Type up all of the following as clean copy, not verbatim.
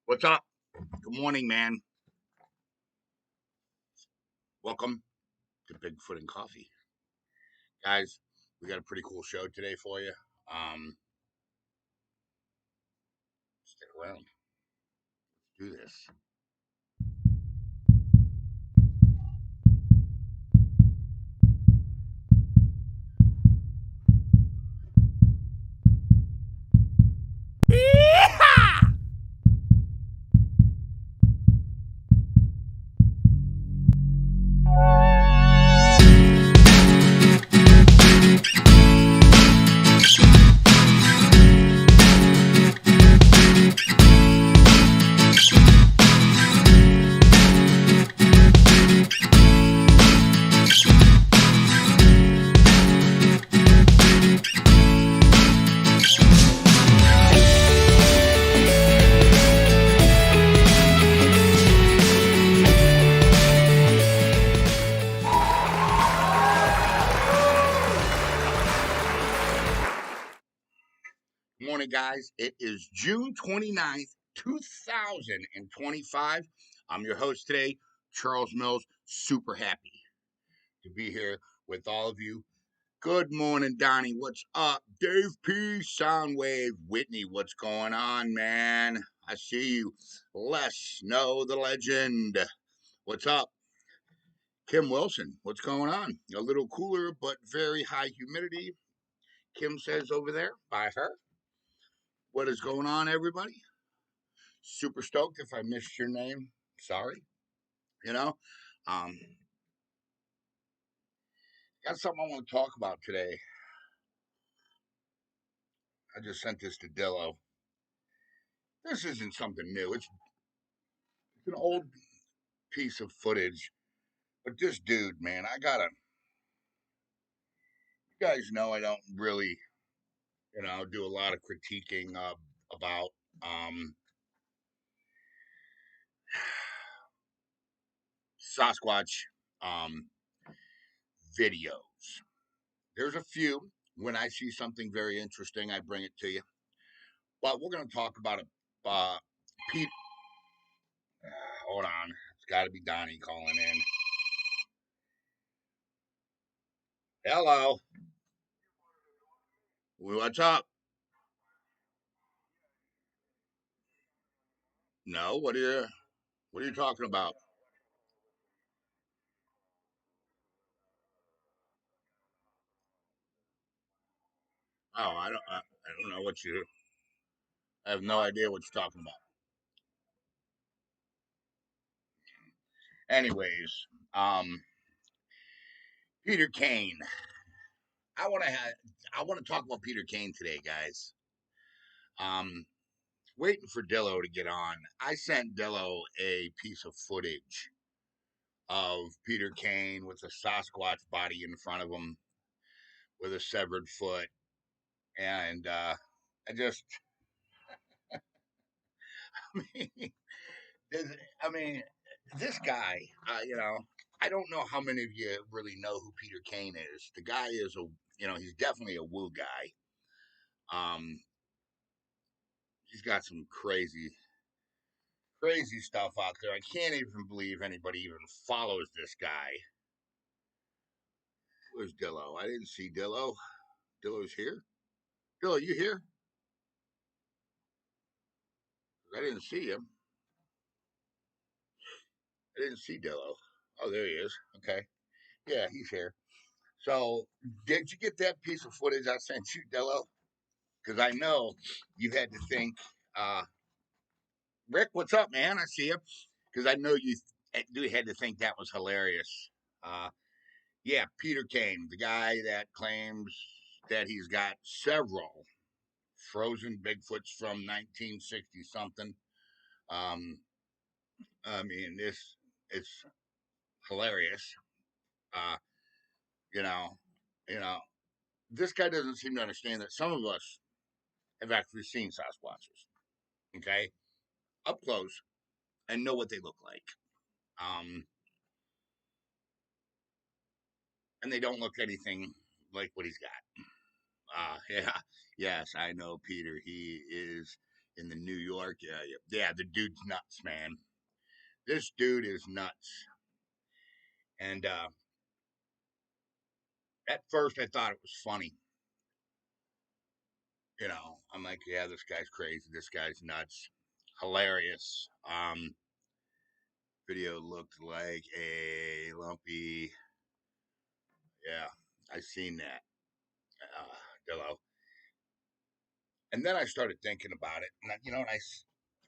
What's up? Good morning, man. Welcome to Bigfoot and Coffee. Guys, we got a pretty cool show today for you. Um, Stick around. Let's do this. Good morning, guys. It is June 29th, 2025. I'm your host today, Charles Mills. Super happy to be here with all of you. Good morning, Donnie. What's up? Dave P. Soundwave. Whitney, what's going on, man? I see you. Les Snow, the legend. What's up? Kim Wilson, what's going on? A little cooler, but very high humidity. Kim says over there by her. What is going on, everybody? Super stoked if I missed your name. Sorry. You know, um, got something I want to talk about today. I just sent this to Dillo. This isn't something new. It's an old piece of footage. But this dude, man, you guys know I don't really, do a lot of critiquing about um, Sasquatch um, videos. There's a few. When I see something very interesting, I bring it to you. But we're going to talk about a Pete. Hold on, it's got to be Donnie calling in. Hello, what's up? No, what are you talking about? Oh, I don't know what you. I have no idea what you're talking about. Anyways, um, Peter Kane. I want to have. I want to talk about Peter Kane today, guys. Um, Waiting for Dillo to get on. I sent Dillo a piece of footage of Peter Kane with a Sasquatch body in front of him with a severed foot, and I just, I mean, I mean, this guy, I don't know how many of you really know who Peter Kane is. The guy is he's definitely a woo guy. Um, he's got some crazy stuff out there. I can't even believe anybody even follows this guy. Where's Dillo? I didn't see Dillo. Dillo's here. Dillo, you here? I didn't see him. I didn't see Dillo. Oh, there he is. Okay. Yeah, he's here. So, did you get that piece of footage I sent you, Dillo? Because I know you had to think, uh, Rick, what's up, man? I see you. Because I know you had to think that was hilarious. Uh, yeah, Peter Kane, the guy that claims that he's got several frozen Bigfoots from 1960 something. Um, I mean, it's hilarious. Uh, you know, you know, this guy doesn't seem to understand that some of us have actually seen Sasquatches, okay, up close and know what they look like. Um, and they don't look anything like what he's got. Yeah, yes, I know Peter. He is. in the New York area. Yeah, the dude's nuts, man. This dude is nuts. And at first, I thought it was funny. I'm like, yeah, this guy's crazy. This guy's nuts. Hilarious. Video looked like a lumpy. Yeah, I seen that. Dillo. And then I started thinking about it. And,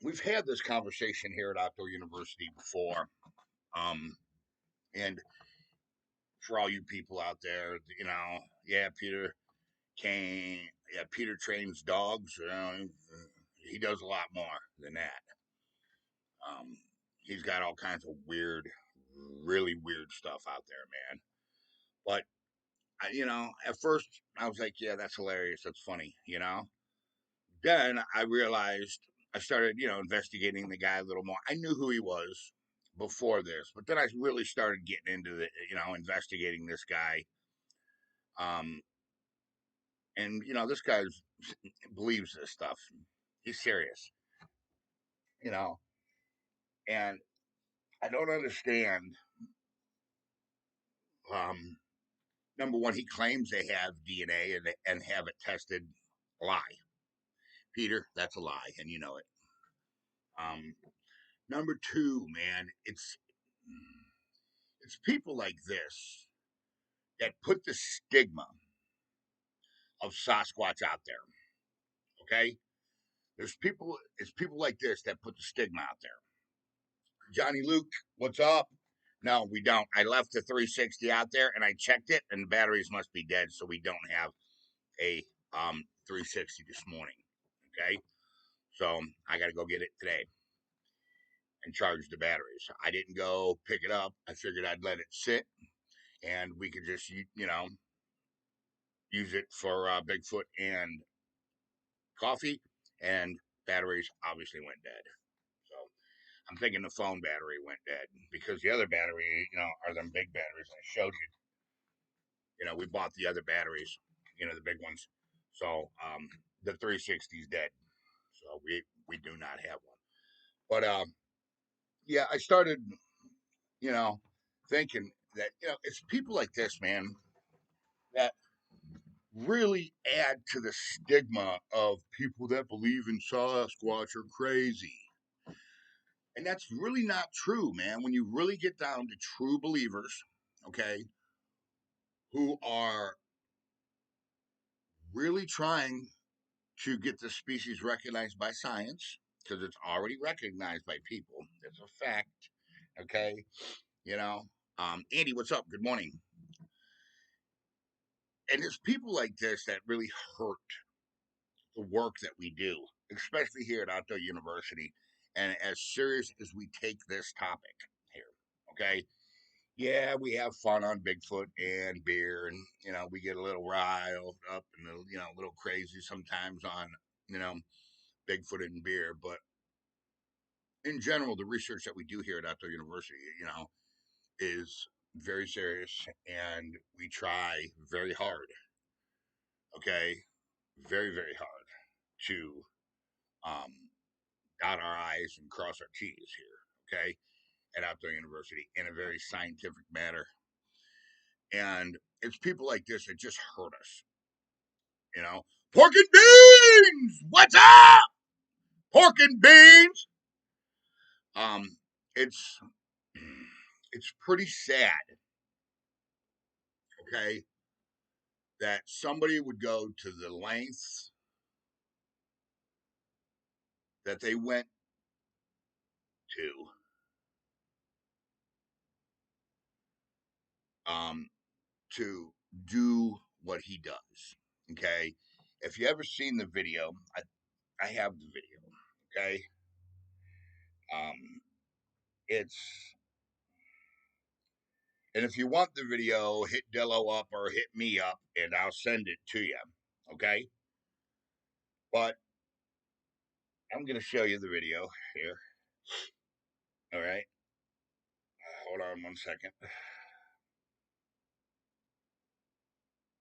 we've had this conversation here at Outdoor University before. Um, and for all you people out there, yeah, Peter trains dogs. He does a lot more than that. He's got all kinds of weird, really weird stuff out there, man. But at first I was like, yeah, that's hilarious. That's funny. Then I realized I started, investigating the guy a little more. I knew who he was before this, but then I really started getting into the, investigating this guy. Um, and this guy believes this stuff. He's serious, you know, and I don't understand. Um, Number one, he claims they have DNA and have it tested. Lie, Peter. That's a lie, and you know it. Um, Number two, man, it's people like this that put the stigma of Sasquatch out there. Okay, it's people like this that put the stigma out there. Johnny Luke, what's up? No, we don't. I left the 360 out there and I checked it, and the batteries must be dead, so we don't have a 360 this morning. Okay, so I got to go get it today and charge the batteries. I didn't go pick it up. I figured I'd let it sit, and we could just use it for Bigfoot and coffee. And batteries obviously went dead. So I'm thinking the phone battery went dead because the other battery, are them big batteries I showed you. We bought the other batteries, the big ones. So the 360 is dead. So we do not have one. But yeah, I started, you know, thinking that it's people like this, man, that really add to the stigma of people that believe in Sasquatch are crazy. And that's really not true, man. When you really get down to true believers, okay, who are really trying to get the species recognized by science, because it's already recognized by people. It's a fact, okay? You know, Andy, what's up? Good morning. And it's people like this that really hurt the work that we do, especially here at Outdoor University. And as serious as we take this topic here, okay? Yeah, we have fun on Bigfoot and beer, and we get a little riled up and a little crazy sometimes on you know Bigfoot and beer. But in general, the research that we do here at Outdoor University, is very serious, and we try very hard. Okay, very very hard to um, dot our I's and cross our T's here. Okay, at Outdoor University in a very scientific manner, and it's people like this that just hurt us. Pork and beans. What's up? Pork and beans. Um, it's it's pretty sad. Okay, that somebody would go to the lengths that they went to um, to do what he does. Okay. If you ever seen the video, I have the video. Okay. Um, it's, and if you want the video, hit Dello up or hit me up and I'll send it to you. Okay. But I'm going to show you the video here. All right. Hold on one second.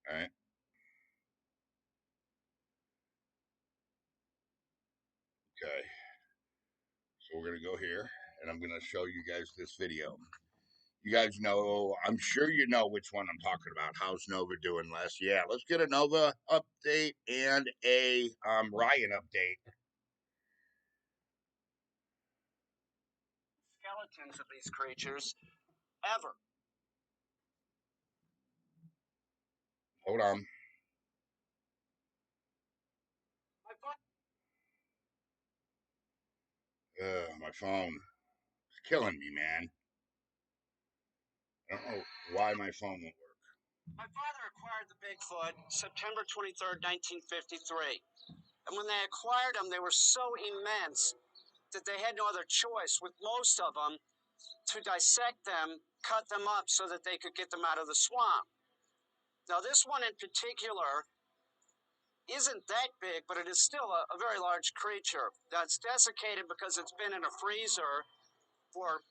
All right. we're going to go here, and I'm going to show you guys this video. You guys know, I'm sure you know which one I'm talking about. How's Nova doing, Les? Yeah, let's get a Nova update and a Ryan update. Skeletons of these creatures ever. Hold on. My phone is killing me, man. I don't know why my phone won't work. My father acquired the Bigfoot September 23rd, 1953. And when they acquired them, they were so immense that they had no other choice, with most of them, to dissect them, cut them up so that they could get them out of the swamp. Now, this one in particular isn't that big, but it is still a very large creature. Now, it's desiccated because it's been in a freezer for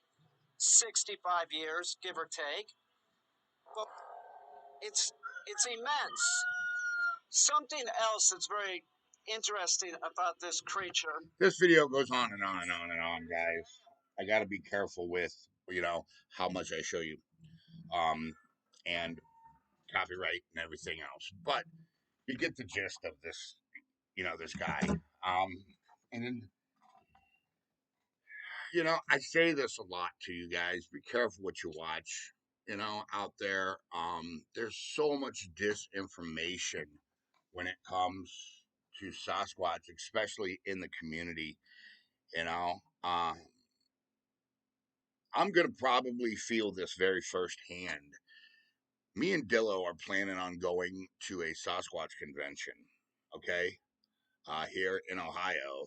65 years, give or take. But it's immense. Something else that's very interesting about this creature. This video goes on and on and on and on, guys. I got to be careful with, how much I show you. And copyright and everything else. But you get the gist of this, this guy. And then, I say this a lot to you guys. Be careful what you watch, out there. There's so much disinformation when it comes to Sasquatch, especially in the community, you know. I'm going to probably feel this very firsthand. Me and Dillo are planning on going to a Sasquatch convention, okay, here in Ohio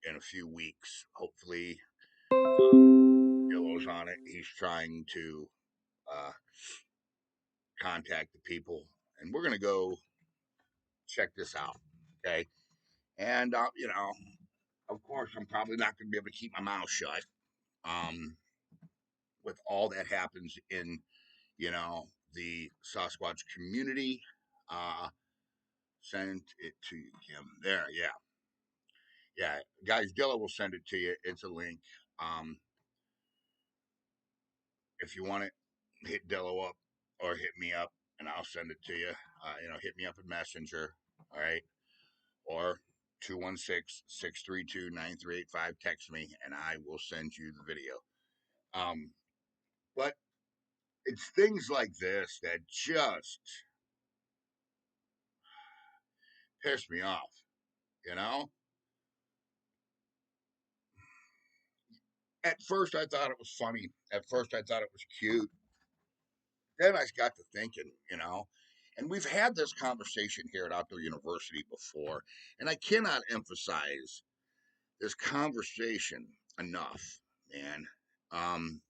in a few weeks. Hopefully, Dillo's on it. He's trying to uh, contact the people, and we're going to go check this out, okay? And, of course, I'm probably not going to be able to keep my mouth shut um, with all that happens in, the Sasquatch community. Send it to him. There, yeah. Yeah, guys, Dilla will send it to you. It's a link. Um, if you want it, hit Dillo up or hit me up, and I'll send it to you. Hit me up in Messenger, all right? Or 216-632-9385. Text me, and I will send you the video. But it's things like this that just piss me off, you know? At first, I thought it was funny. At first, I thought it was cute. Then I got to thinking, and we've had this conversation here at Outdoor University before, and I cannot emphasize this conversation enough, man. Um,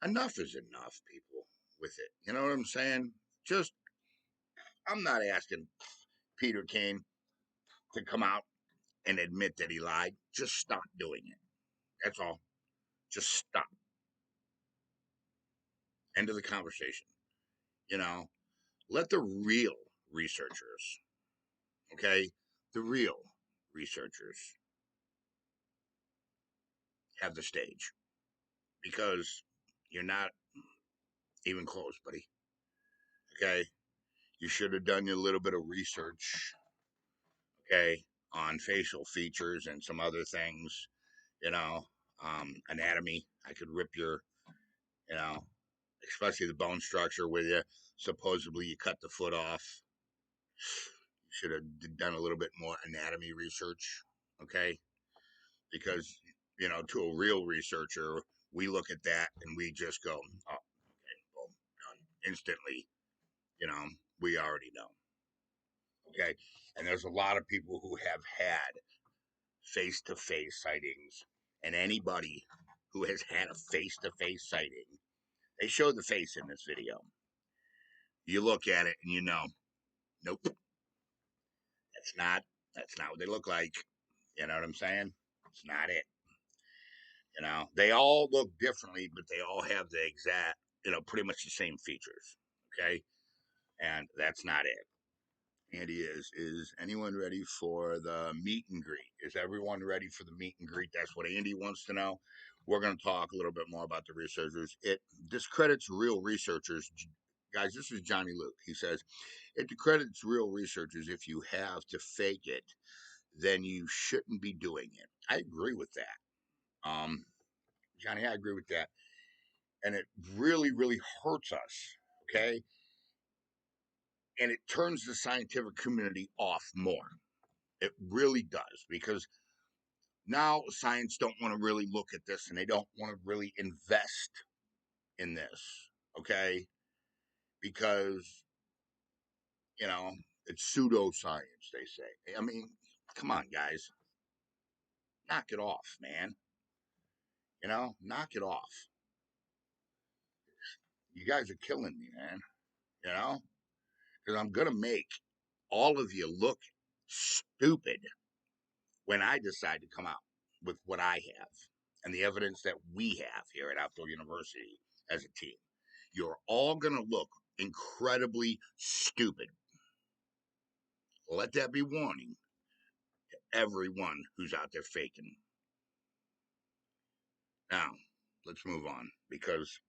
Enough is enough, people, with it. You know what I'm saying? Just, I'm not asking Peter Kane to come out and admit that he lied. Just stop doing it. That's all. Just stop. End of the conversation. You know, let the real researchers, okay, the real researchers have the stage because you're not even close, buddy. Okay, you should have done your little bit of research, okay, on facial features and some other things, you know, anatomy. I could rip your, you know, especially the bone structure with you. Supposedly, you cut the foot off. You should have done a little bit more anatomy research, okay? Because, to a real researcher, we look at that and we just go, oh, okay, boom, done. Instantly, you know, we already know, okay? And there's a lot of people who have had face to face sightings, and anybody who has had a face to face sighting, they show the face in this video. You look at it and you know, nope, that's not that's not what they look like. You know what I'm saying? It's not it. They all look differently, but they all have the exact, pretty much the same features. Okay, and that's not it. Andy is anyone ready for the meet and greet? Is everyone ready for the meet and greet? That's what Andy wants to know. We're going to talk a little bit more about the researchers. It discredits real researchers. Guys, this is Johnny Luke. He says it discredits real researchers. If you have to fake it, then you shouldn't be doing it. I agree with that. Johnny, I agree with that. And it really, really hurts us. Okay. And it turns the scientific community off more. It really does, because now science don't want to really look at this, and they don't want to really invest in this. Okay. Because, you know, it's pseudoscience, they say. I mean, come on, guys. Knock it off, man. Knock it off. You guys are killing me, man. You know, because I'm going to make all of you look stupid when I decide to come out with what I have and the evidence that we have here at Outdoor University as a team. You're all going to look incredibly stupid. Let that be warning to everyone who's out there faking. Now, let's move on, because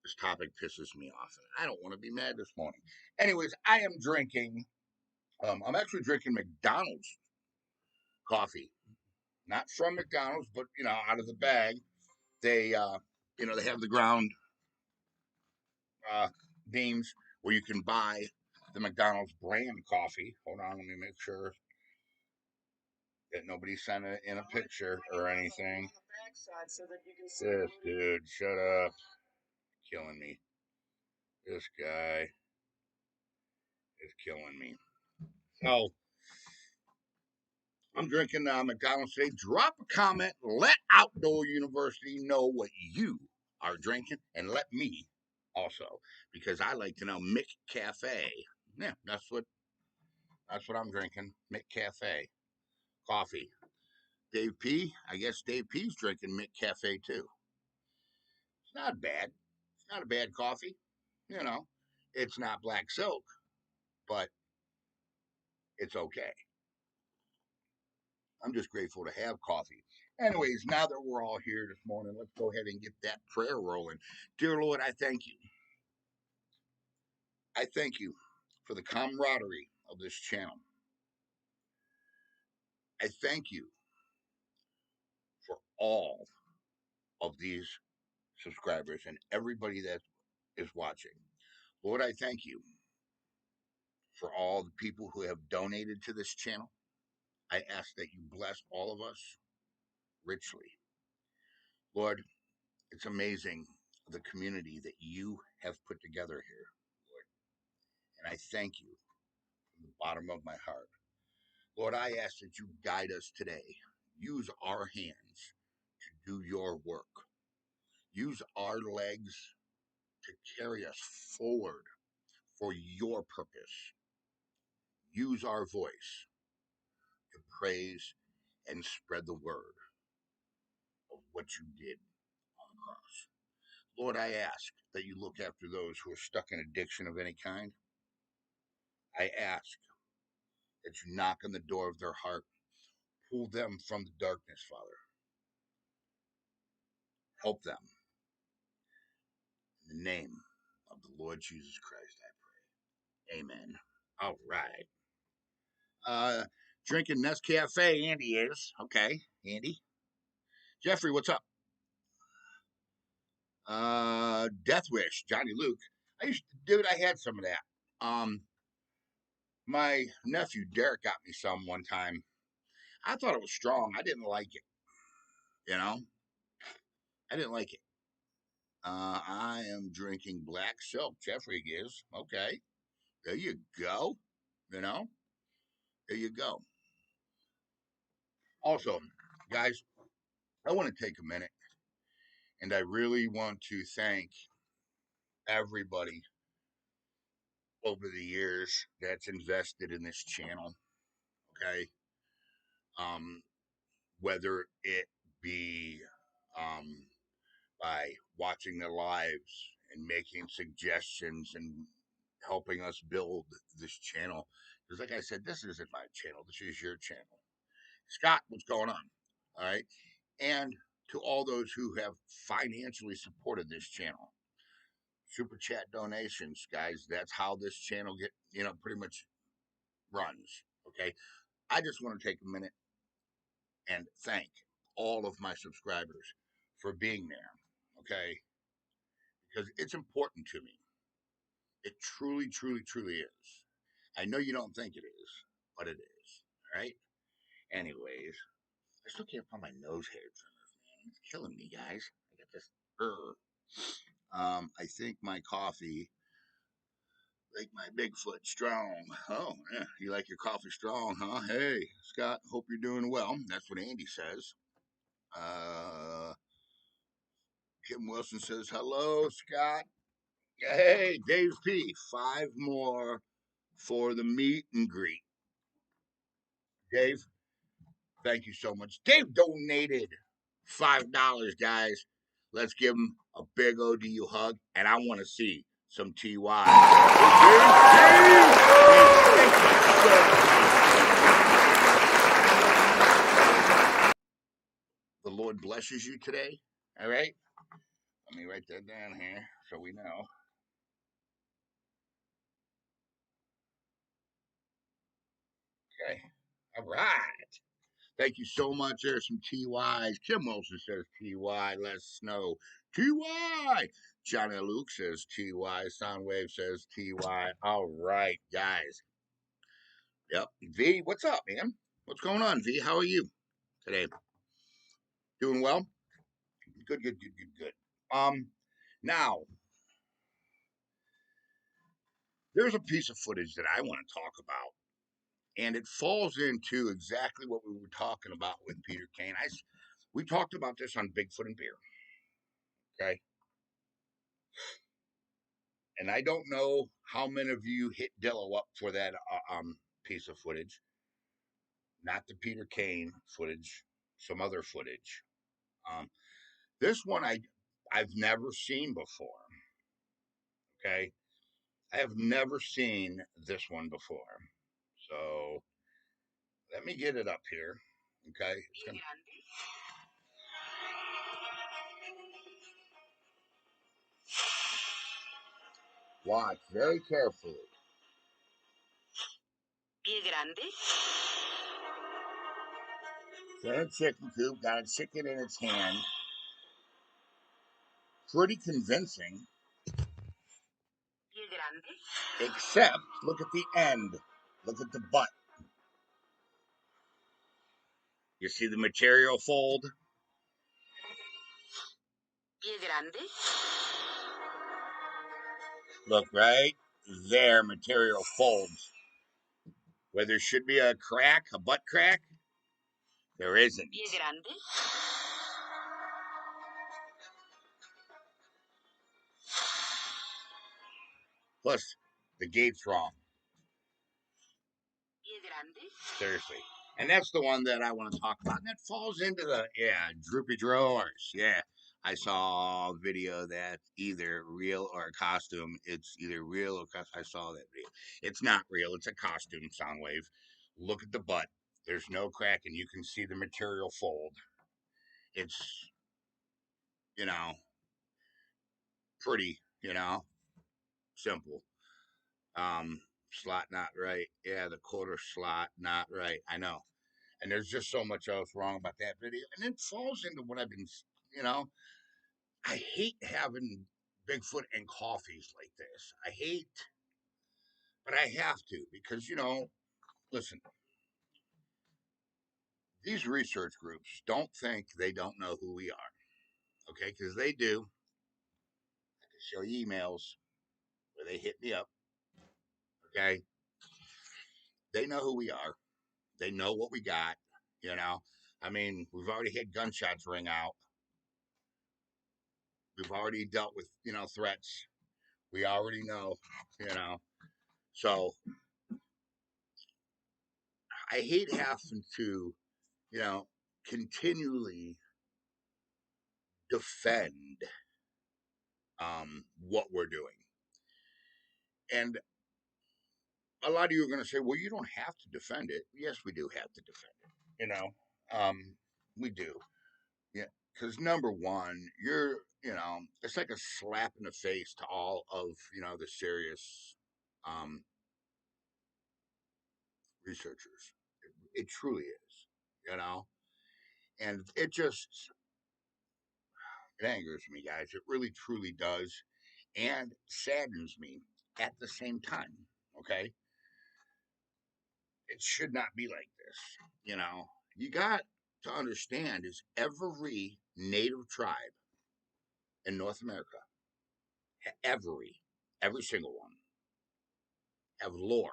this topic pisses me off and I don't want to be mad this morning. Anyways, I am drinking, I'm actually drinking McDonald's coffee. Not from McDonald's, but, out of the bag. They, they have the ground uh, beans where you can buy the McDonald's brand coffee. Hold on, let me make sure that nobody sent it in a picture or anything. This dude, shut up. Killing me. This guy is killing me. So, I'm drinking McDonald's today. Drop a comment. Let Outdoor University know what you are drinking, and let me also, because I like to know. Mick Cafe. Yeah, that's what I'm drinking. Mick Cafe coffee. Dave P. I guess Dave P's drinking Mick Cafe too. It's not bad. It's not a bad coffee. You know, it's not black silk, but it's okay. I'm just grateful to have coffee. Anyways, now that we're all here this morning, let's go ahead and get that prayer rolling. Dear Lord, I thank you. I thank you for the camaraderie of this channel. I thank you for all of these subscribers and everybody that is watching. Lord, I thank you for all the people who have donated to this channel. I ask that you bless all of us richly. Lord, it's amazing the community that you have put together here, Lord. And I thank you from the bottom of my heart. Lord, I ask that you guide us today. Use our hands to do your work. Use our legs to carry us forward for your purpose. Use our voice to praise and spread the word of what you did on the cross. Lord, I ask that you look after those who are stuck in addiction of any kind. I ask that you knock on the door of their heart, pull them from the darkness, Father. Help them. In the name of the Lord Jesus Christ, I pray. Amen. All right. Uh, Drinking Nescafe, Andy is. Okay, Andy. Jeffrey, what's up? Death Wish, Johnny Luke. Dude, I had some of that. My nephew Derek got me some one time. I thought it was strong. I didn't like it. You know, I didn't like it. I am drinking black silk. Jeffrey is. Okay. There you go. You know, there you go. Also, guys, I want to take a minute and I really want to thank everybody over the years that's invested in this channel. Okay. Um, whether it be um, by watching the lives and making suggestions and helping us build this channel. Because, like I said, this isn't my channel. This is your channel. Scott, what's going on? All right. And to all those who have financially supported this channel, super chat donations, guys. That's how this channel pretty much runs. Okay. I just want to take a minute and thank all of my subscribers for being there. Okay. Because it's important to me. It truly, truly, truly is. I know you don't think it is, but it is. All right. Anyways, I still can't find my nose hairs on this, man. It's killing me, guys. I got this. I think my coffee, like my Bigfoot, strong. Oh, yeah. You like your coffee strong, huh? Hey, Scott. Hope you're doing well. That's what Andy says. Uh, Kim Wilson says hello, Scott. Hey, Dave P. 5 more for the meet and greet. Dave, thank you so much. Dave donated $5, guys. Let's give him a big ODU hug, and I want to see some TY. The Lord blesses you today. All right. Let me write that down here so we know. Okay. All right. Thank you so much. There's some TYs. Kim Wilson says TY. Let Snow. TY. Johnny Luke says TY. Soundwave says TY. All right, guys. Yep. V, what's up, man? What's going on, V? How are you today? Doing well? Good, good, good, good, good. Now, there's a piece of footage that I want to talk about, and it falls into exactly what we were talking about with Peter Kane. We talked about this on Bigfoot and Beer, okay? And I don't know how many of you hit Dillo up for that piece of footage, not the Peter Kane footage, some other footage. Um, this one I've never seen before. Okay, I have never seen this one before. So let me get it up here. Okay, watch very carefully. Pie grande. It's in a chicken coop, got a chicken in its hand. Pretty convincing. Pie grande. Except, look at the end. Look at the butt. You see the material fold? Pie grande. Look right there, material folds. Where there should be a crack, a butt crack, there isn't. Pie grande. Plus, the gate's wrong. Pie grande. Seriously. And that's the one that I want to talk about. And that falls into the, droopy drawers. Yeah. I saw a video that's either real or a costume. It's either real or I saw that video. It's not real. It's a costume, Soundwave. Look at the butt. There's no crack, and you can see the material fold. It's, you know, pretty, simple. Slot not right. Yeah, the quarter slot not right. I know. And there's just so much else wrong about that video. And it falls into what I've been, you know, I hate having Bigfoot and coffees like this. I hate, but I have to because, listen, these research groups don't think they don't know who we are. Okay, because they do. I can show you emails where they hit me up. Okay, they know who we are. They know what we got. You know, I mean, we've already had gunshots ring out. We've already dealt with, threats. We already know, you know. So I hate having to, you know, continually defend what we're doing. And a lot of you are going to say, well, you don't have to defend it. Yes, we do have to defend it. Um, we do. Yeah, because number one, it's like a slap in the face to all of the serious um, researchers. It truly is, you know, and it angers me, guys. It really truly does, and saddens me at the same time. Okay, it should not be like this. You know, you got to understand is every native tribe in North America, every single one, have lore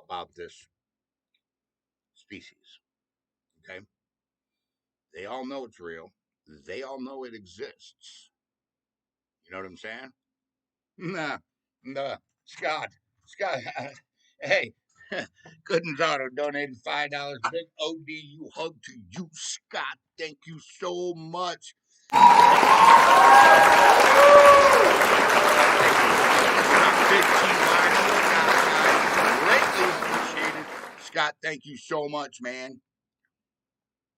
about this species. Okay, they all know it's real. They all know it exists. You know what I'm saying? Nah, nah. Scott. Hey, Gooden's Auto donated $5. Big ODU hug to you, Scott. Thank you so much. Big greatly appreciated. Scott, thank you so much, man.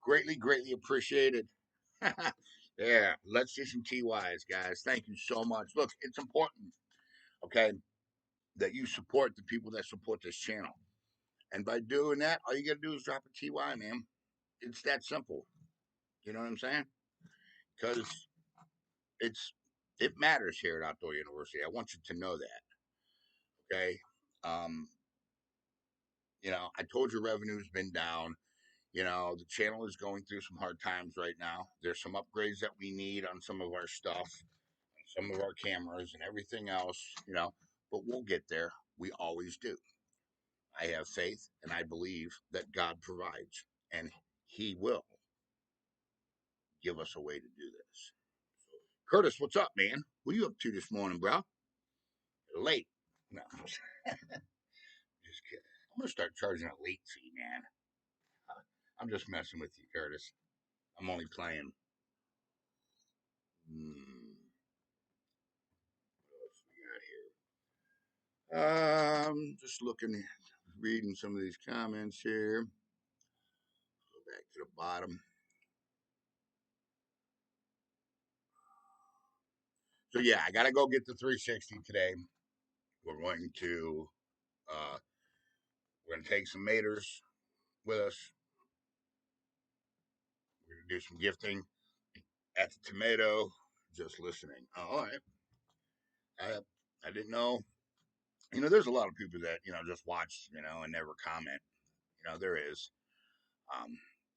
Greatly appreciated. Yeah, let's do some TYs, guys. Thank you so much. Look, it's important, okay, that you support the people that support this channel. And by doing that, all you got to do is drop a TY, man. It's that simple. You know what I'm saying? Because it's it matters here at Outdoor University. I want you to know that. Okay. Um, I told you revenue's been down. The channel is going through some hard times right now. There's some upgrades that we need on some of our stuff, some of our cameras and everything else, but we'll get there. We always do. I have faith and I believe that God provides and He will give us a way to do this. Curtis, what's up, man? What are you up to this morning, bro? You're late. No, just kidding. I'm going to start charging a late fee, man. I'm just messing with you, Curtis. I'm only playing. What else we got here? Just looking, reading some of these comments here. Go back to the bottom. So yeah, I gotta go get the 360 today. We're going to uh, take some maters with us. We're gonna do some gifting at the tomato. Just listening. Oh, all right. I didn't know. There's a lot of people that just watch, and never comment. There is. Um,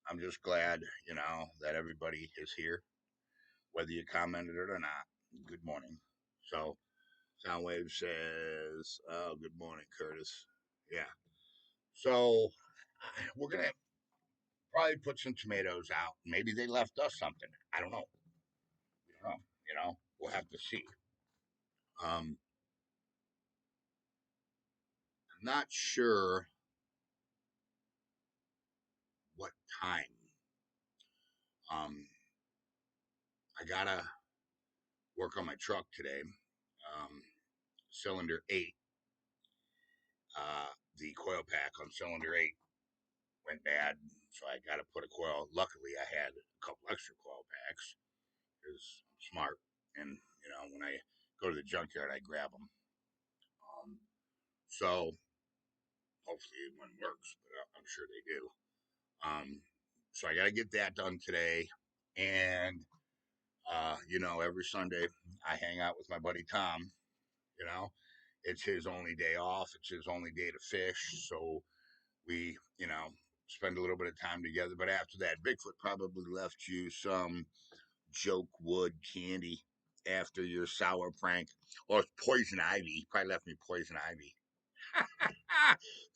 I'm just glad, that everybody is here, whether you commented it or not. Good morning. So, Soundwave says, "Oh, good morning, Curtis." Yeah. So, we're gonna probably put some tomatoes out. Maybe they left us something. I don't know. We don't know. We'll have to see. I'm not sure what time. Um, I gotta work on my truck today. Cylinder 8, the coil pack on cylinder 8 went bad, so I got to put a coil. Luckily, I had a couple extra coil packs because I'm smart, and when I go to the junkyard, I grab them. So hopefully one works, but I'm sure they do. So I got to get that done today, and every Sunday I hang out with my buddy Tom. You know, it's his only day off. It's his only day to fish. So we, spend a little bit of time together. But after that, Bigfoot probably left you some joke wood candy after your sour prank, or poison ivy. Probably left me poison ivy.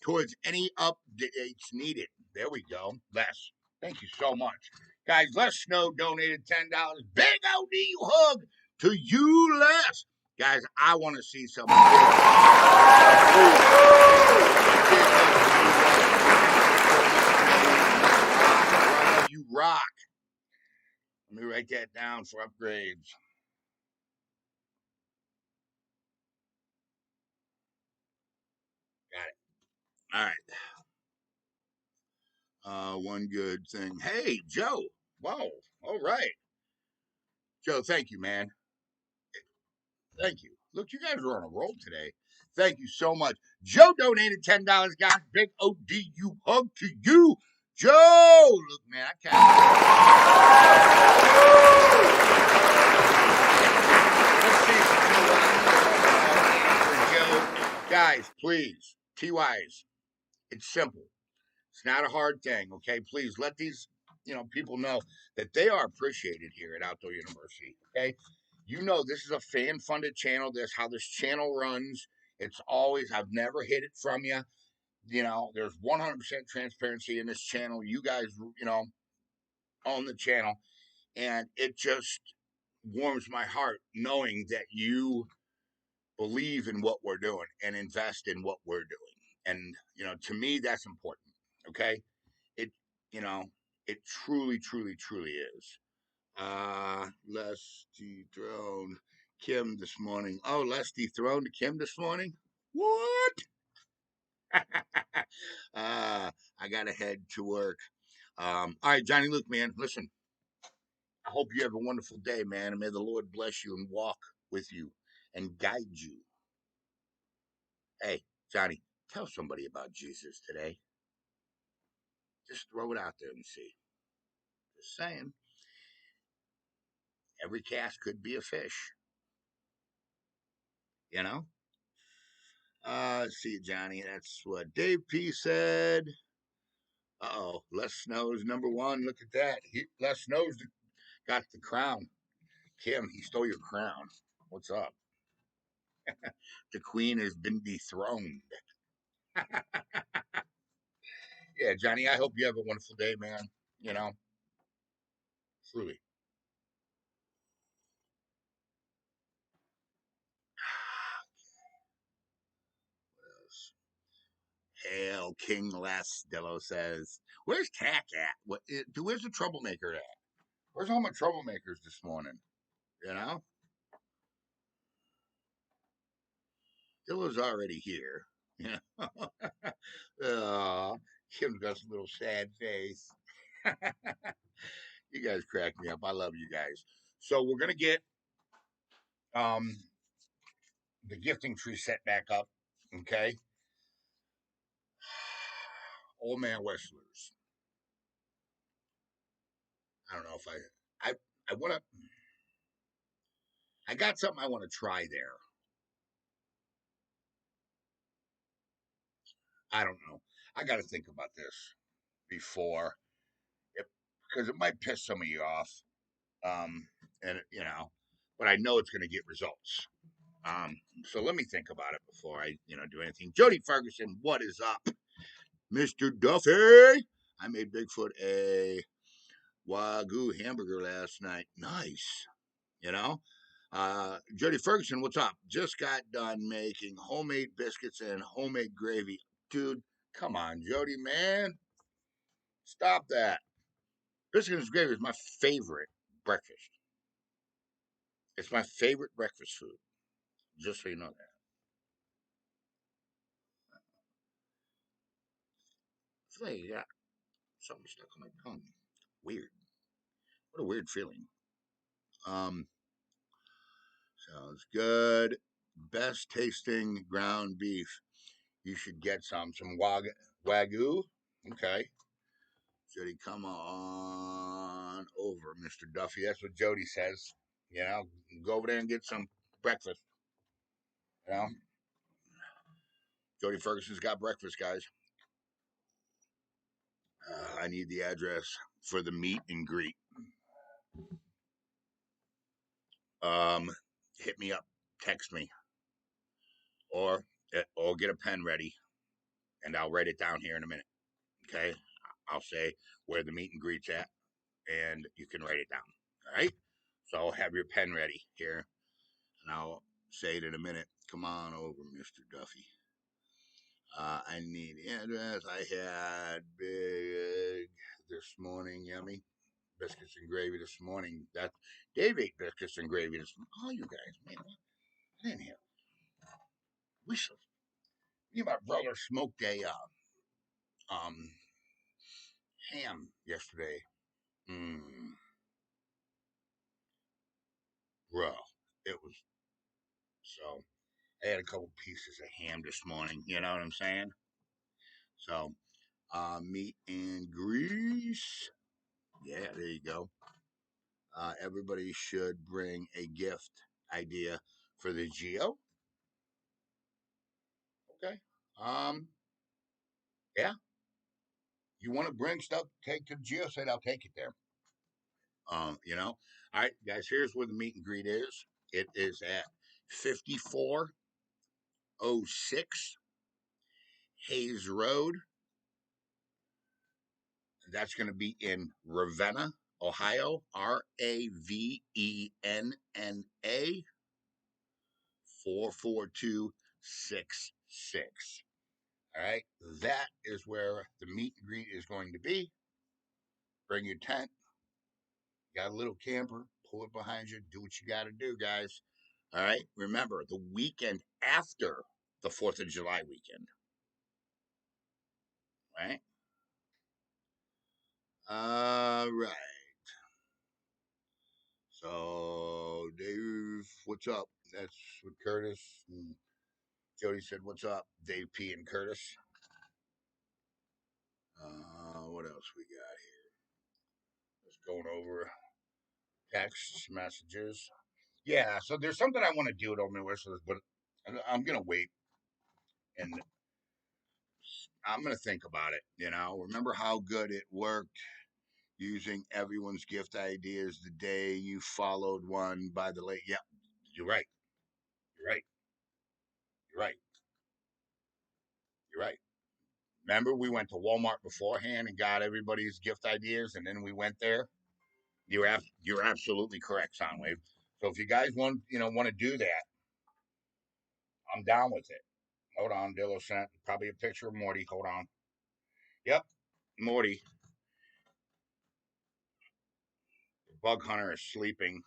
Towards any updates needed. There we go. Les, thank you so much. Guys, Les Snow donated $10. Big OD hug to you, Les. Guys, I want to see some you rock. Let me write that down for upgrades. All right. One good thing. Hey, Joe. Wow. All right. Joe, thank you, man. Thank you. Look, you guys are on a roll today. Thank you so much. Joe donated $10, guys. Big ODU hug to you. Joe! Look, man, I can't. Let's see. For Joe. Guys, please. TYs. It's simple. It's not a hard thing, okay? Please let these, people know that they are appreciated here at Outdoor University, okay? You know, this is a fan-funded channel. That's how this channel runs. It's always, I've never hid it from you. There's 100% transparency in this channel. You guys, own the channel. And it just warms my heart knowing that you believe in what we're doing and invest in what we're doing. And, to me, that's important, okay? It, you know, it truly, truly, truly is. Les dethroned Kim this morning. Oh, Les dethroned Kim this morning? What? I got to head to work. All right, Johnny Luke, man, listen, I hope you have a wonderful day, man, and may the Lord bless you and walk with you and guide you. Hey, Johnny, tell somebody about Jesus today. Just throw it out there and see. Just saying, every cast could be a fish, you know? Let's see, Johnny. That's what Dave P said. Uh-oh. Les Snow's number one. Look at that. Les Snow's got the crown. Kim, he stole your crown. What's up? The queen has been dethroned. Yeah, Johnny, I hope you have a wonderful day, man. You know, truly. Hail King Les, Dillo says. Where's Tack at? Where's the troublemaker at? Where's all my troublemakers this morning? You know? Dillo's already here. You know? Kim's got a little sad face. You guys crack me up. I love you guys. So we're gonna get um the gifting tree set back up. Okay. Old man Wrestlers. I don't know if I wanna I got something I want to try there. I don't know. I gotta think about this before it because it might piss some of you off. And but I know it's gonna get results. So let me think about it before I, do anything. Jody Ferguson, what is up? Mr. Duffy. I made Bigfoot a Wagyu hamburger last night. Nice. You know? Jody Ferguson, what's up? Just got done making homemade biscuits and homemade gravy. Dude, come on, Jody, man. Stop that. Biscuits and gravy is my favorite breakfast. It's my favorite breakfast food. Just so you know that. It's like you got something stuck on my tongue. Weird. What a weird feeling. Um, Sounds good. Best tasting ground beef. You should get some wagyu. Okay. Jody, come on over, Mr. Duffy. That's what Jody says. Go over there and get some breakfast. You know, Jody Ferguson's got breakfast, guys. I need the address for the meet and greet. Um, Hit me up, text me, or get a pen ready, and I'll write it down here in a minute. Okay, I'll say where the meet and greet's at, and you can write it down. All right. So have your pen ready here, and I'll say it in a minute. Come on over, Mr. Duffy. I need address. I had big this morning, yummy biscuits and gravy this morning. That Dave ate biscuits and gravy this morning. Oh, you guys, man, I didn't have. We should. Me and my brother smoked a um ham yesterday. Mm, bro, it was so. I had a couple pieces of ham this morning. You know what I'm saying? So, meat and grease. Yeah, there you go. Everybody should bring a gift idea for the Geo. Okay. Um, yeah. You want to bring stuff, take to the Geo site, I'll take it there. You know. All right, guys, here's where the meet and greet is. It is at 5406 Hayes Road. That's going to be in Ravenna, Ohio. Ravenna 44266. All right. That is where the meet and greet is going to be. Bring your tent. Got a little camper. Pull it behind you. Do what you got to do, guys. All right. Remember, the weekend after the 4th of July weekend. Right. All right. So, Dave, what's up? That's with Curtis. And Jody said, what's up? Dave P. and Curtis. What else we got here? Just going over text messages. Yeah, so there's something I want to do on my wish list, but I'm gonna wait and I'm gonna think about it. You know, remember how good it worked using everyone's gift ideas the day you followed one by the lake. Yeah, you're right. You're right. You're right. You're right. Remember, we went to Walmart beforehand and got everybody's gift ideas, and then we went there. You're absolutely correct, Soundwave. So if you guys want to do that, I'm down with it. Hold on, Dillo sent probably a picture of Morty. Hold on. Yep, Morty. The bug hunter is sleeping.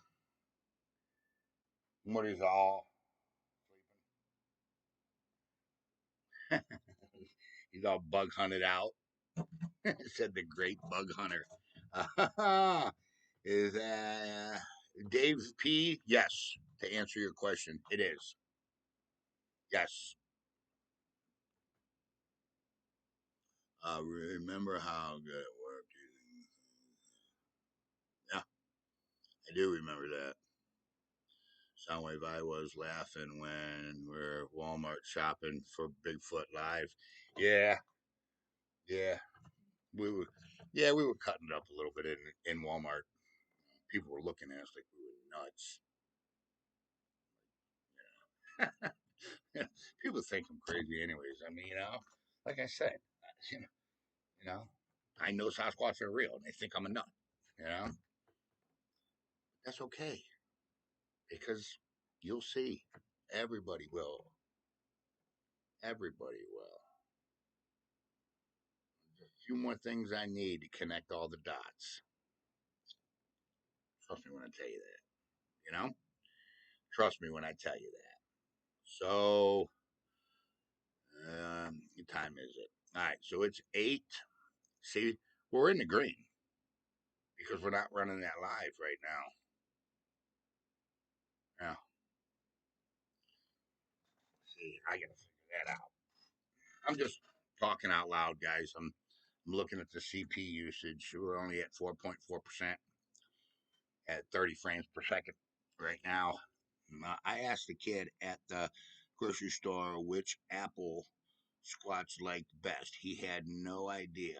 Morty's all sleeping. He's all bug hunted out. Said the great bug hunter. Is Dave P? Yes. To answer your question, it is. Yes. Remember how good it worked. Yeah, I do remember that. Soundwave, I was laughing when we're Walmart shopping for Bigfoot Live. Yeah, yeah, we were. Yeah, we were cutting it up a little bit in Walmart. People were looking at us like we were nuts. People think I'm crazy, anyways. I mean, like I said, you know, you know, I know Sasquatch are real, and they think I'm a nut. You know, that's okay because you'll see. Everybody will. Everybody will. A few more things I need to connect all the dots. Trust me when I tell you that. You know, trust me when I tell you that. So, what time is it? All right, so it's 8. See, we're in the green because we're not running that live right now. Yeah. See, I gotta figure that out. I'm just talking out loud, guys. I'm looking at the CP usage. We're only at 4.4% at 30 frames per second right now. I asked the kid at the grocery store which apple Squatch liked best. He had no idea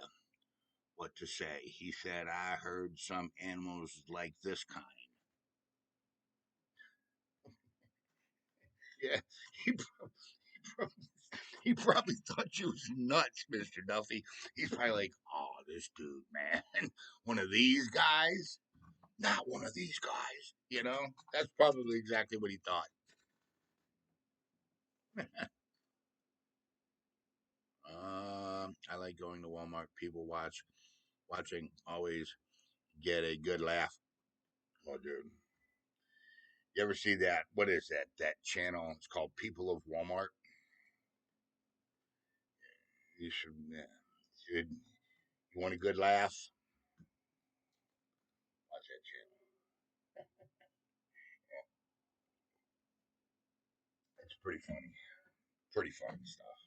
what to say. He said, I heard some animals like this kind. Yeah, he, probably, he probably thought you was nuts, Mr. Duffy. He's probably like, oh, this dude, man, one of these guys? Not one of these guys. You know, that's probably exactly what he thought. I like going to Walmart. People watching always get a good laugh. Oh, dude. You ever see that? What is that? That channel? It's called People of Walmart. You should. Yeah. Dude, you want a good laugh? Watch that channel. It's pretty funny. Pretty funny stuff.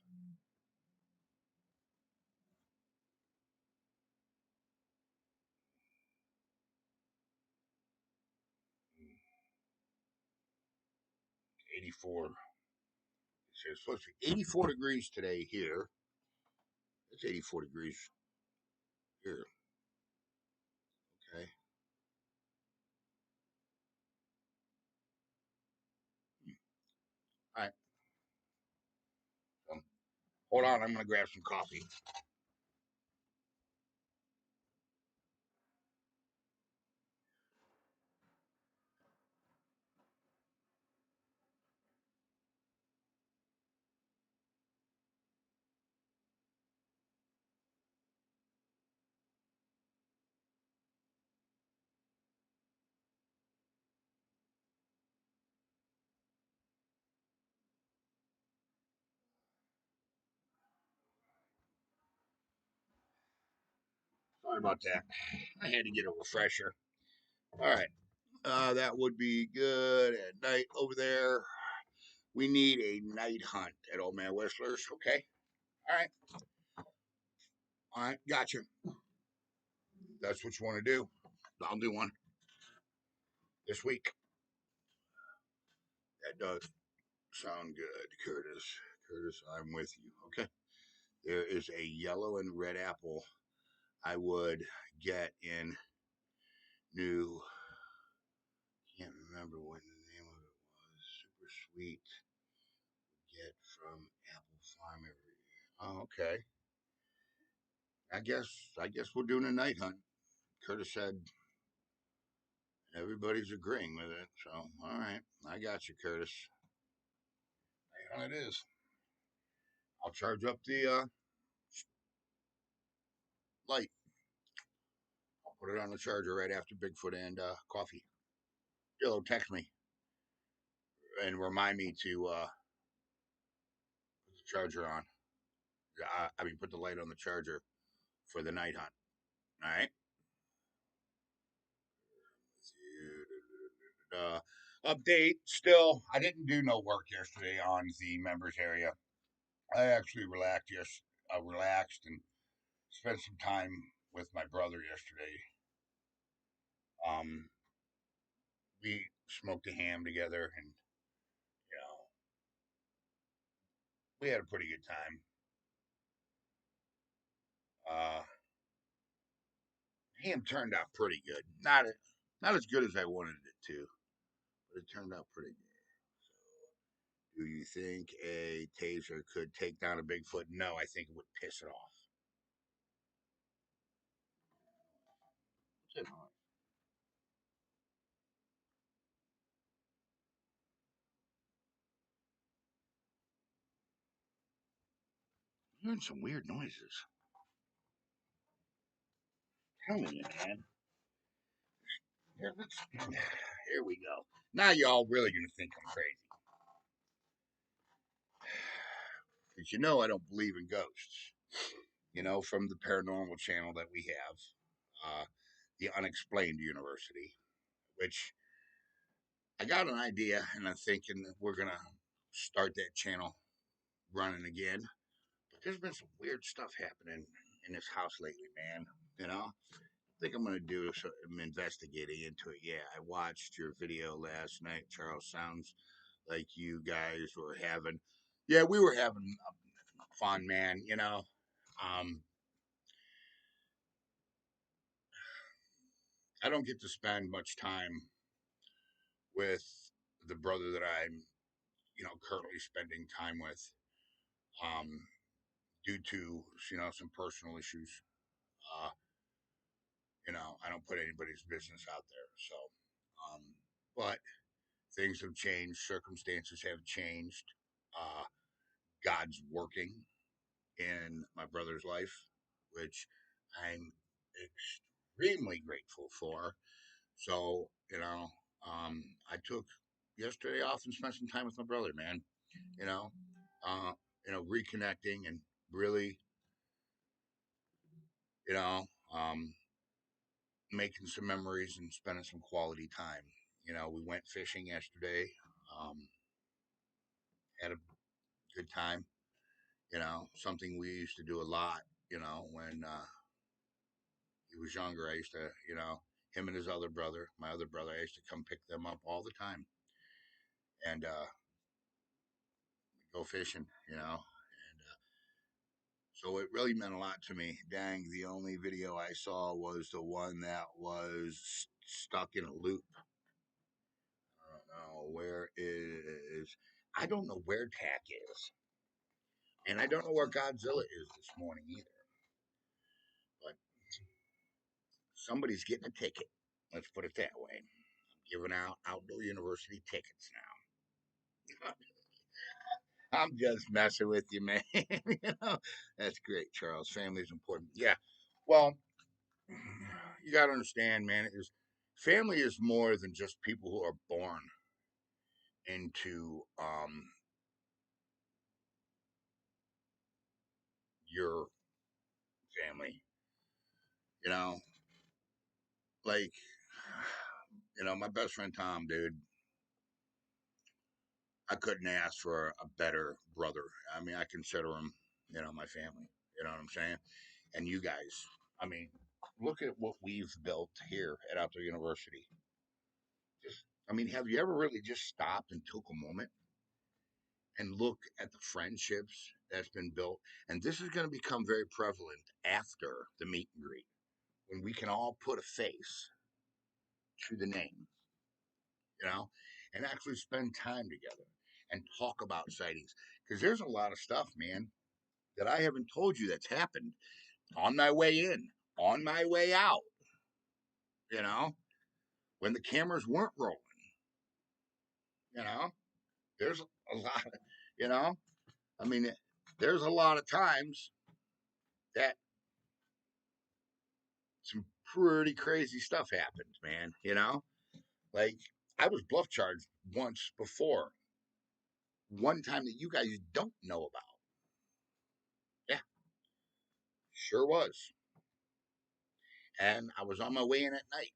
84. It says supposed to be 84 degrees today here. It's 84 degrees here. Okay. All right. So, hold on. I'm going to grab some coffee. Sorry about that. I had to get a refresher. All right. That would be good at night over there. We need a night hunt at Old Man Whistler's. Okay. All right. All right. Gotcha. That's what you want to do. I'll do one this week. That does sound good, Curtis. Curtis, I'm with you. Okay. There is a yellow and red apple I would get in New. Can't remember what the name of it was. Super sweet. Get from Apple Farm every year. Oh, okay. I guess we're doing a night hunt. Curtis said everybody's agreeing with it. So all right, I got you, Curtis. Night hunt it is. I'll charge up the light. I'll put it on the charger right after Bigfoot and coffee. Yo, text me and remind me to put the charger on. I mean, put the light on the charger for the night hunt. All right. Update. Still, I didn't do no work yesterday on the members area. I actually relaxed and spent some time with my brother yesterday. Um, we smoked a ham together, and you know, we had a pretty good time. Uh, Ham turned out pretty good. Not as good as I wanted it to, but it turned out pretty good. Do you think a taser could take down a Bigfoot? No, I think it would piss it off. What's that noise? I'm hearing some weird noises. Tell me, man. Here we go. Now y'all really gonna think I'm crazy. Because you know I don't believe in ghosts. You know, from the paranormal channel that we have, the Unexplained University, which I got an idea and I'm thinking that we're gonna start that channel running again. But there's been some weird stuff happening in this house lately, man. You know, I think I'm gonna do some investigating into it. Yeah, I watched your video last night, Charles. Sounds like you guys were having, yeah, we were having fun, man. You know, um, I don't get to spend much time with the brother that I'm, currently spending time with, um, due to some personal issues. Uh, I don't put anybody's business out there. So, um, but things have changed, circumstances have changed. Uh, God's working in my brother's life, which I'm extremely grateful for. So, I took yesterday off and spent some time with my brother, man. You know, uh, reconnecting and really you know, um, making some memories and spending some quality time. We went fishing yesterday, um, had a good time, something we used to do a lot, when he was younger. I used to, him and his other brother, my other brother, I used to come pick them up all the time and go fishing, And so it really meant a lot to me. Dang, the only video I saw was the one that was stuck in a loop. I don't know where is. I don't know where Tack is, and I don't know where Godzilla is this morning either. But somebody's getting a ticket. Let's put it that way. I'm giving out outdoor university tickets now. I'm just messing with you, man. That's great, Charles. Family is important. Yeah. Well, you got to understand, man. Family is more than just people who are born into your family. You know, like my best friend Tom, dude. I couldn't ask for a better brother. I mean, I consider him, my family. You know what I'm saying? And you guys. I mean, look at what we've built here at Outdoor University. I mean, have you ever really just stopped and took a moment and look at the friendships that's been built? And this is going to become very prevalent after the meet and greet when we can all put a face to the name, you know, and actually spend time together and talk about sightings. Because there's a lot of stuff, man, that I haven't told you that's happened on my way in, on my way out, you know, when the cameras weren't rolling, you know, there's a lot, you know, I mean, there's a lot of times that some pretty crazy stuff happened, man. Like I was bluff charged once before, one time that you guys don't know about. Yeah, sure was. And I was on my way in at night,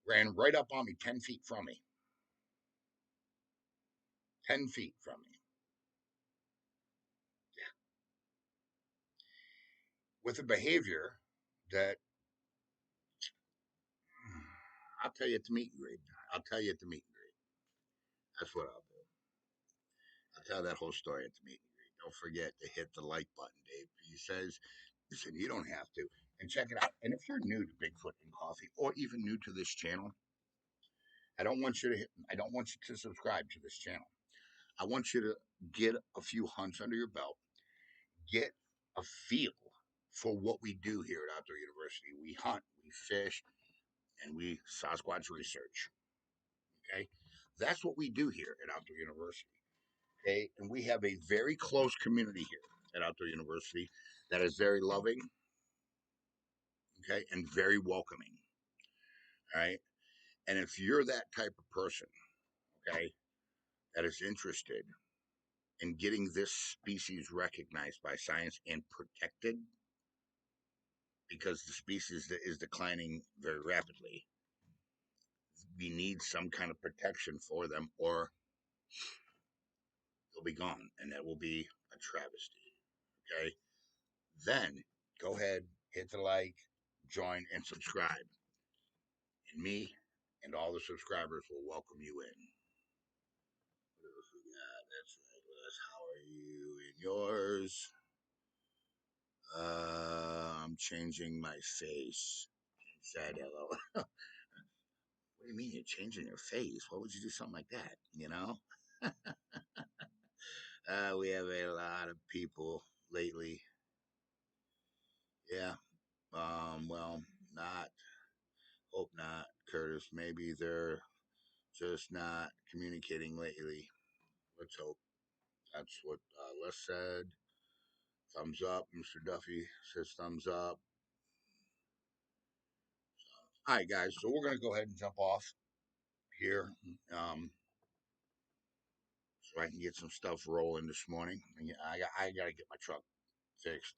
ran right up on me 10 feet from me, 10 feet from me, with a behavior that I'll tell you at the meet and greet. I'll tell you at the meet and greet. That's what I'll do. I'll tell that whole story at the meet and greet. Don't forget to hit the like button, Dave. He says, listen, you don't have to. And check it out. And if you're new to Bigfoot and Coffee, or even new to this channel, I don't want you to subscribe to this channel. I want you to get a few hunts under your belt, get a feel for what we do here at Outdoor University. We hunt, we fish, and we Sasquatch research. Okay. That's what we do here at Outdoor University. Okay. And we have a very close community here at Outdoor University that is very loving, okay, and very welcoming. All right. And if you're that type of person, okay, that is interested in getting this species recognized by science and protected, because the species that is declining very rapidly, we need some kind of protection for them or they'll be gone. And that will be a travesty. Okay. Then go ahead, hit the like, join, and subscribe. And me and all the subscribers will welcome you in. What else we got? That's right, Liz. How are you in yours? I'm changing my face. Said hello. What do you mean you're changing your face? Why would you do something like that? We have a lot of people lately. Yeah. Well, not, hope not, Curtis. Maybe they're just not communicating lately. Let's hope. That's what Les said. Thumbs up. Mr. Duffy says thumbs up. All right, guys. So we're going to go ahead and jump off here, so I can get some stuff rolling this morning. I got to get my truck fixed.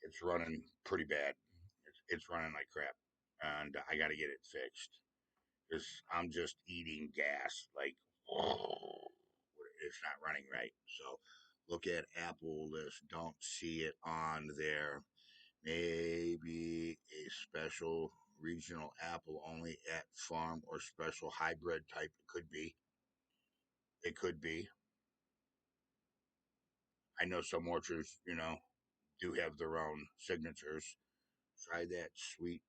It's running pretty bad. It's running like crap, and I got to get it fixed because I'm just eating gas. Like it's not running right. So look at Apple list. Don't see it on there. Maybe a special regional apple only at farm or special hybrid type. It could be. It could be. I know some orchards, do have their own signatures. Try that sweet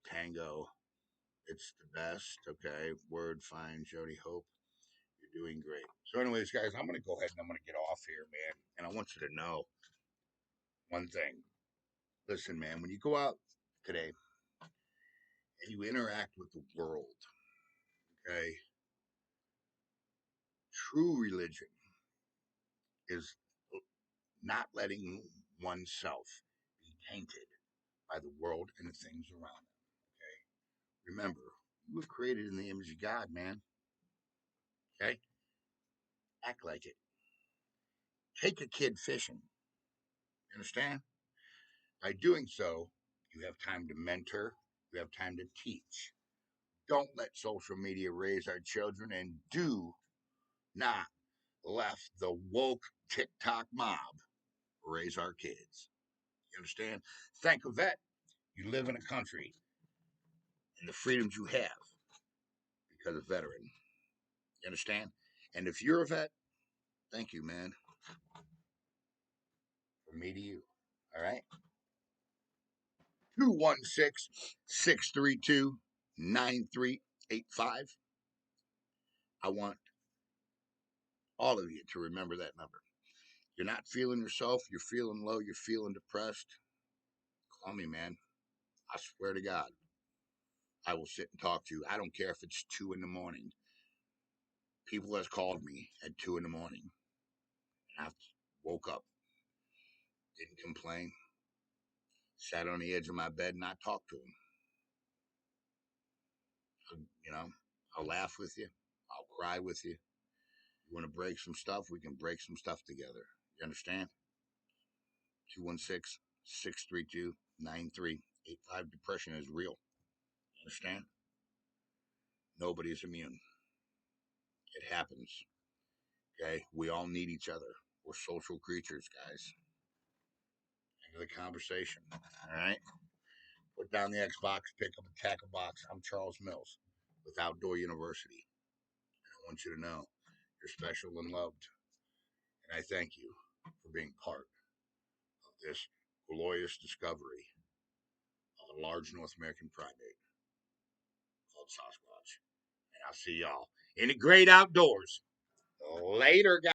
tango. It's the best. Okay. Word fine, Jody. Hope you're doing great. So, anyways, guys, I'm gonna go ahead and I'm gonna get off here, man. And I want you to know one thing. Listen, man, when you go out today and you interact with the world, okay, true religion is not letting oneself be tainted by the world and the things around them. Okay. Remember, you were created in the image of God, man. Okay. Act like it. Take a kid fishing. You understand? By doing so, you have time to mentor, you have time to teach. Don't let social media raise our children, and do not let the woke TikTok mob raise our kids. You understand? Thank a vet. You live in a country and the freedoms you have because of veteran. You understand? And if you're a vet, thank you, man. From me to you. All right? 216-632-9385. I want all of you to remember that number. You're not feeling yourself, you're feeling low, you're feeling depressed. Call me, man. I swear to God, I will sit and talk to you. I don't care if it's 2 in the morning. People has called me at 2 in the morning. And I woke up, didn't complain, sat on the edge of my bed and I talked to them. I'll laugh with you. I'll cry with you. You want to break some stuff? We can break some stuff together. You understand? 216-632-9385. Depression is real. You understand? Nobody's immune. It happens. Okay? We all need each other. We're social creatures, guys. End of the conversation. All right? Put down the Xbox, pick up a tackle box. I'm Charles Mills with Outdoor University. And I want you to know you're special and loved. And I thank you for being part of this glorious discovery of a large North American primate called Sasquatch. And I'll see y'all in the great outdoors. Later, guys.